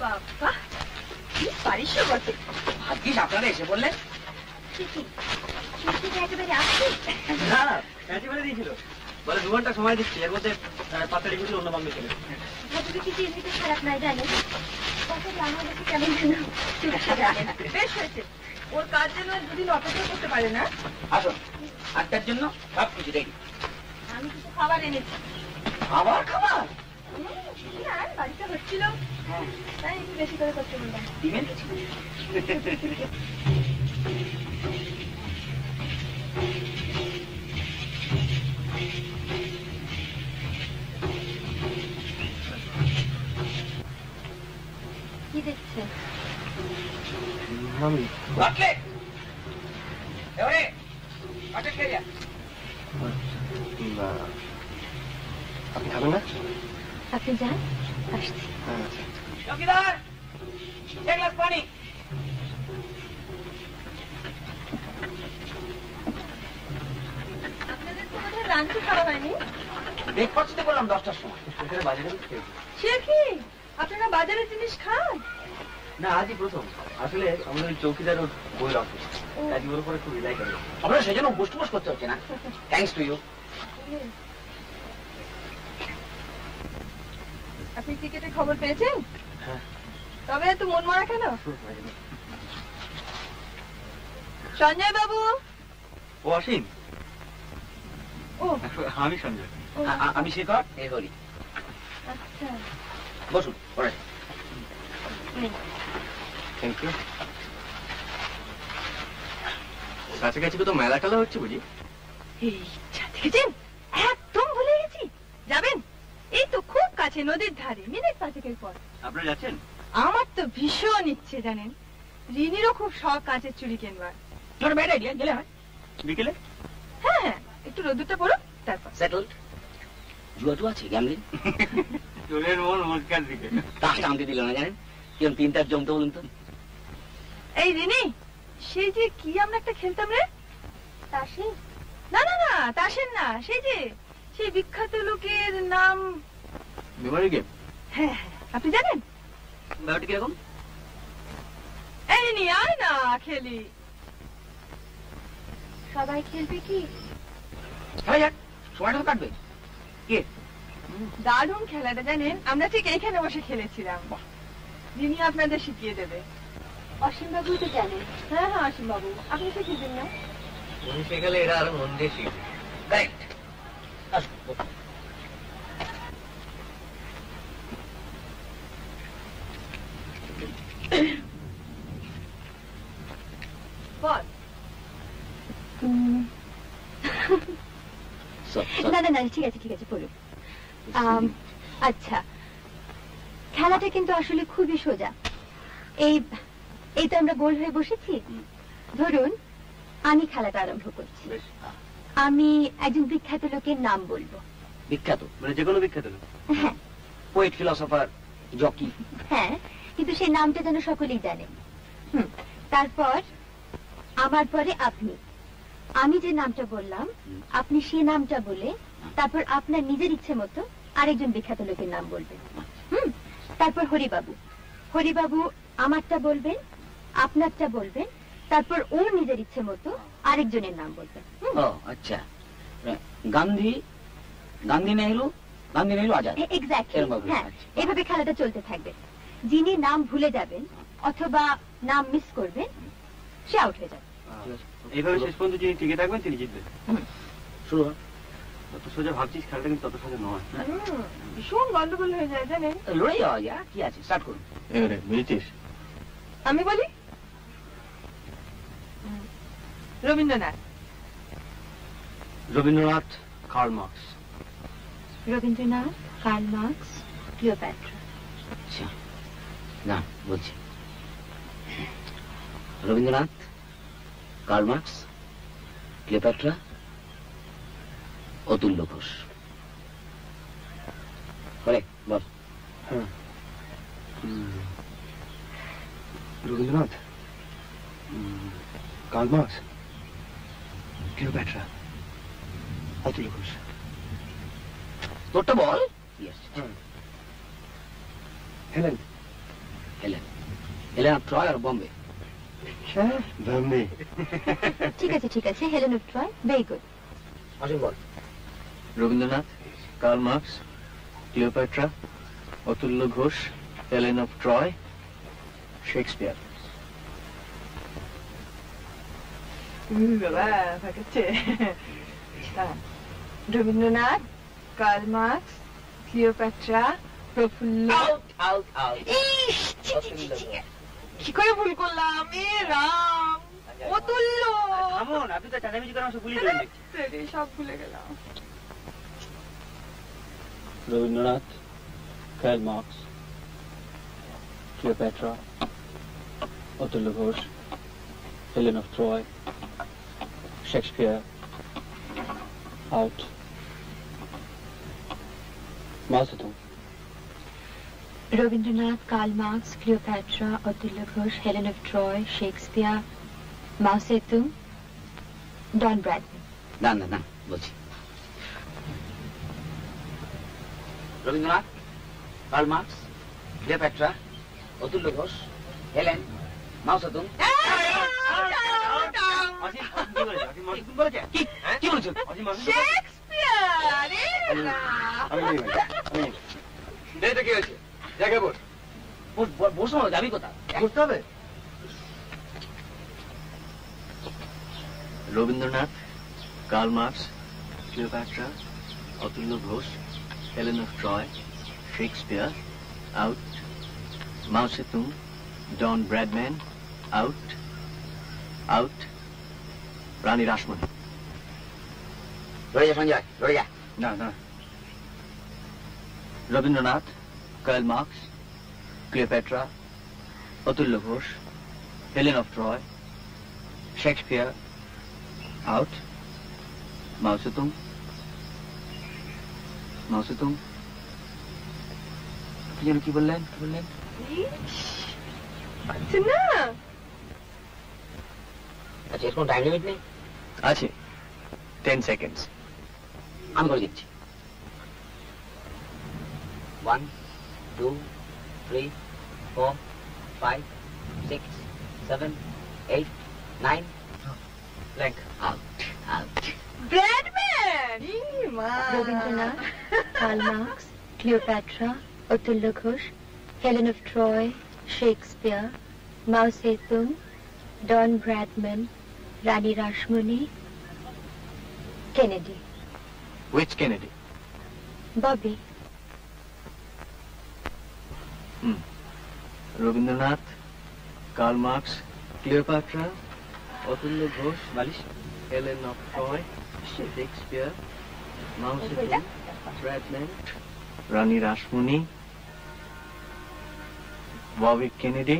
বাবা পারিস বটে। ভাগ্যিস আপনারা এসে বললেন। একেবারে আসছি না প্যাঁচি বলে দিয়েছিল, বলে 2 ঘন্টা সময় দিচ্ছি, এর মধ্যে পাতাড়ি গুলো অন্য বামে চলে। ভাবি কিছু এমনিতে খারাপ নাই জানেন, আমাদেরকে কেমন যেন বেশ হয়েছে। ওর কাজ যেন 2 দিন অপেক্ষা করতে পারে না। আসো, আজকের জন্য সব কিছু রেডি। আমি কিছু খাবার এনেছি। আবার খাবার? বাড়িতে হচ্ছিল, তাই একটু বেশি করে করতে বললাম। দিবেন কিছু? কি দেখছেন? আপনি খাবেন না? আপনি যান, আসছি। চৌকিদার, এক গ্লাস পানি। আপনাদের তো বোধহয় লাঞ্চে খাওয়া হয়নি। ব্রেকফাস্টে করলাম 10টার সময়। বাজারে সে কি আপনারা বাজারের জিনিস খান? না, আজই প্রথম। আসলে আমাদের চৌকিদার ওর বইয়ের অফিস, কাজ ওর উপরে খুব রিলাই করে। আপনারা সেজন্য বসে করতে হচ্ছে না। Thanks to you. আপনি টিকেটের খবর পেয়েছেন? হ্যাঁ। তবে এত মন মারা কেন? সঞ্জয় বাবু। ও অসীম? ও আমি সঞ্জয়। আমি শেখর, এ হরি। আচ্ছা, বসুন। Thank you. কাছাকাছি তো মেলা টেলা হচ্ছে বুঝি? দেখেছেন, একদম ভুলে গেছি। যাবেন? এই তো খুব কাছে, নদীর ধারে, মিনিট 5 পর। আপনারা যাচ্ছেন? আমার তো ভীষণ ইচ্ছে জানেন, রিনিরও খুব শখ কাঁচের চুড়ি কিনবার। গেলে হয় বিকেলে? হ্যাঁ, একটু রোদুরটা পড়ুক তারপর। সেটলড। জুয়া আছে, গ্যামলিং। চোরের মন মুস্কার দিকে। তাস টানতে দিল না জানেন, কিরম 3-4 জমতে বলুন তো। এই রিনি, সেই যে কি আমরা একটা খেলতাম রে, তাসের? না না না, তাসের না, সেই বিখ্যাত লোকের নাম। Memory game? হ্যাঁ, আপনি জানেন? ব্যাপারটা কিরকম? এই রিনি, আয় না খেলি। সবাই খেলবে কি? সময়টা তো কাটবে। কে? দারুণ খেলাটা জানেন, আমরা ঠিক এইখানে বসে খেলেছিলাম। যিনি আপনাদের শিখিয়ে দেবে। অসীম বাবু তো জানেন। হ্যাঁ হ্যাঁ, অসীম বাবু, আপনি শিখিয়ে না? উনি শেখালে এরা আরো মন দিয়ে শিখবে। কারেক্ট। না না না, ঠিক আছে ঠিক আছে, বলুন। আচ্ছা, খেলাটা কিন্তু আসলে খুবই সোজা। এই তো আমরা গোল হয়ে বসেছি। ধরুন আমি খেলাটা আরম্ভ করছি। আমি একজন বিখ্যাত লোকের নাম বলবো। বিখ্যাত মানে যে কোনো বিখ্যাত লোক? হ্যাঁ। Poet, philosopher, jockey? হ্যাঁ, কিন্তু সেই নামটা যেন সকলেই জানেন। তারপর আমার পরে আপনি, আমি যে নামটা বললাম আপনি সেই নামটা বলে তারপর আপনার নিজের ইচ্ছে মতো আরেকজন বিখ্যাত লোকের নাম বলবেন। তারপর হরিবাবু, হরিবাবু আমারটা বলবেন, আপনারটা বলবেন, তারপর ওর নিজের ইচ্ছে মতো আরেকজনের নাম বলবেন। ও আচ্ছা, গান্ধী, গান্ধী নেহরু, গান্ধী নেহরু আজাদ। এক্স্যাক্টলি। হ্যাঁ, এভাবে খেলাটা চলতে থাকবে। যিনি নাম ভুলে যাবেন অথবা নাম মিস করবেন সে আউট হয়ে যাবে। এইভাবে শেষ পর্যন্ত যিনি টিকে থাকবেন তিনি জিতবেন। শুরু হয়। তত সোজা ভাবছিস, খেলাটা কিন্তু তত সোজা নয়। ভীষণ গন্ডগোল হয়ে যায় জানেন। লড়াই যাওয়া যায়, কি আছে, স্টার্ট করুন। এবারে বুঝেছিস? আমি বলি Rabindranath. Rabindranath, Karl Marx. Rabindranath, Karl Marx, Cleopatra. আচ্ছা, না বলছি, Rabindranath, Karl Marx, Cleopatra, Atulya Ghosh. বল। হ্যাঁ, Rabindranath, Karl Marx, Cleopatra, Atulya Ghosh. তোরটা বল। Helen. Helen Helen of Troy আর বম্বে বম্বে। ঠিক আছে Helen of Troy, very good. Asim বল। Rabindranath, Karl Marx, Cleopatra, Atulya Ghosh, Helen of Troy, Shakespeare. বাবা ফাঁকাচ্ছে। Rabindranath, Karl Marx, Cleopatra, Prafulla. ইস, ছি, ছি, ছি, ছি। কি করে ভুল করলাম? এ রাম, অতুল্য। থামুন, আপনি তো চাঁদামিজি করে আমার ভুলিয়ে দিলেন। সব ভুলে গেলাম। Rabindranath, Karl Marx, Cleopatra, Atulya Ghosh, Helen of Troy, Shakespeare, out, Mao Tsetung. Rabindranath, Karl Marx, Cleopatra, Atulya Ghosh, Helen of Troy, Shakespeare, Mao Tsetung, Don Bradman. না বলছি। Rabindranath, Karl Marx, Cleopatra, Atulya Ghosh, Helen, Mao Tsetung. কি বলছো? শেক্সপিয়ার। এটা কি হয়েছে? জায়গায় বস। বসো, যাবি কোথা? বসতে হবে। Rabindranath, Karl Marx, Cleopatra, Atulya Ghosh, Helen of Troy, Shakespeare, out, Mao Tsetung, Don Bradman, out, Rani Rashmoni. লড়ে যা সঞ্জয়, লড়ে যা। না। Rabindranath, Karl Marx, Cleopatra, Atulya Ghosh, Helen of Troy, Shakespeare, out, Mao Tsetung. আপনি যেন কি বললেন? পাচ্ছেন না? আচ্ছা, এর কোনো টাইম লিমিট নেই? আছে, 10 seconds. আমি করে দিচ্ছি। 1, 2, 3, 4, 5, 6, 7, 8, 9. Blank. Out. ব্র্যাডম্যান। ই মা। Rabindranath, Karl Marx, Cleopatra, Atulya Ghosh, Helen of Troy, Shakespeare, Mao Tsetung, Don Bradman, Rani Rashmoni, Kennedy. Which Kennedy? Bobby. Rabindranath, Karl Marx, Cleopatra, Atulya Ghosh, Helen of Troy, Shakespeare, Mao Tsetung, Bradman, Rani Rashmoni, Bobby Kennedy,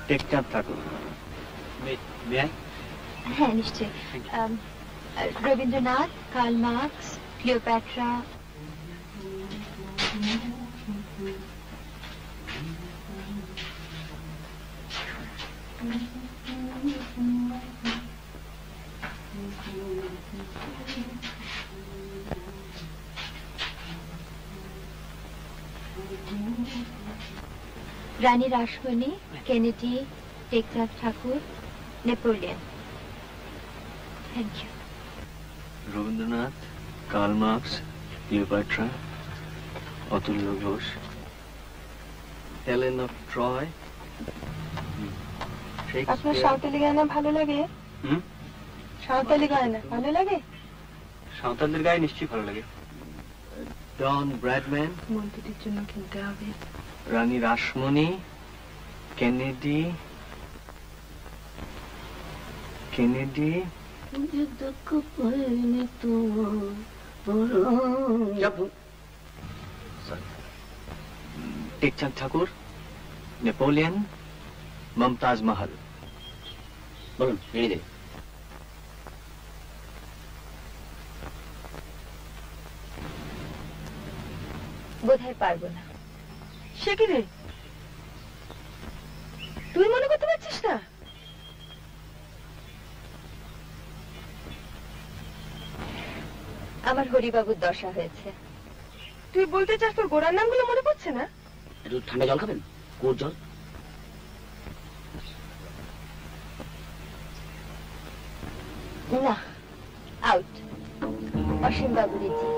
Tekchand Thakur. হ্যাঁ, নিশ্চয়ই। Rabindranath, Karl Marx, Cleopatra, Rani Rashmoni, Kennedy, Tekchand Thakur, Napoleon. Thank you. Rabindranath, Karl Marx, Cleopatra, Atulya Ghosh, Helen of Troy, আপনার Santali Guyana ভালো লাগে? Santali Guyana ভালো লাগে? সাঁওতালদের গায়ে নিশ্চয়ই ভালো লাগে। ডন ব্র্যাডম্যান, মন্ত্রীর জন্য কিনতে হবে। রানী রাসমণি, কেনেডি, টেকচাঁদ ঠাকুর, নেপোলিয়ন, মমতাজ মহল। বলুন, রেডি দে। বোধহয় পারবো না। সে কি রে, তুই মনে করতে পারছিস না? আমার হরিবাবুর দশা হয়েছে। তুই বলতে চাস তোর গোড়ার নামগুলো মনে পড়ছে না? একটু ঠান্ডা জল খাবেন? কুয়োর জল? না, আউট। অসীম বাবু জি।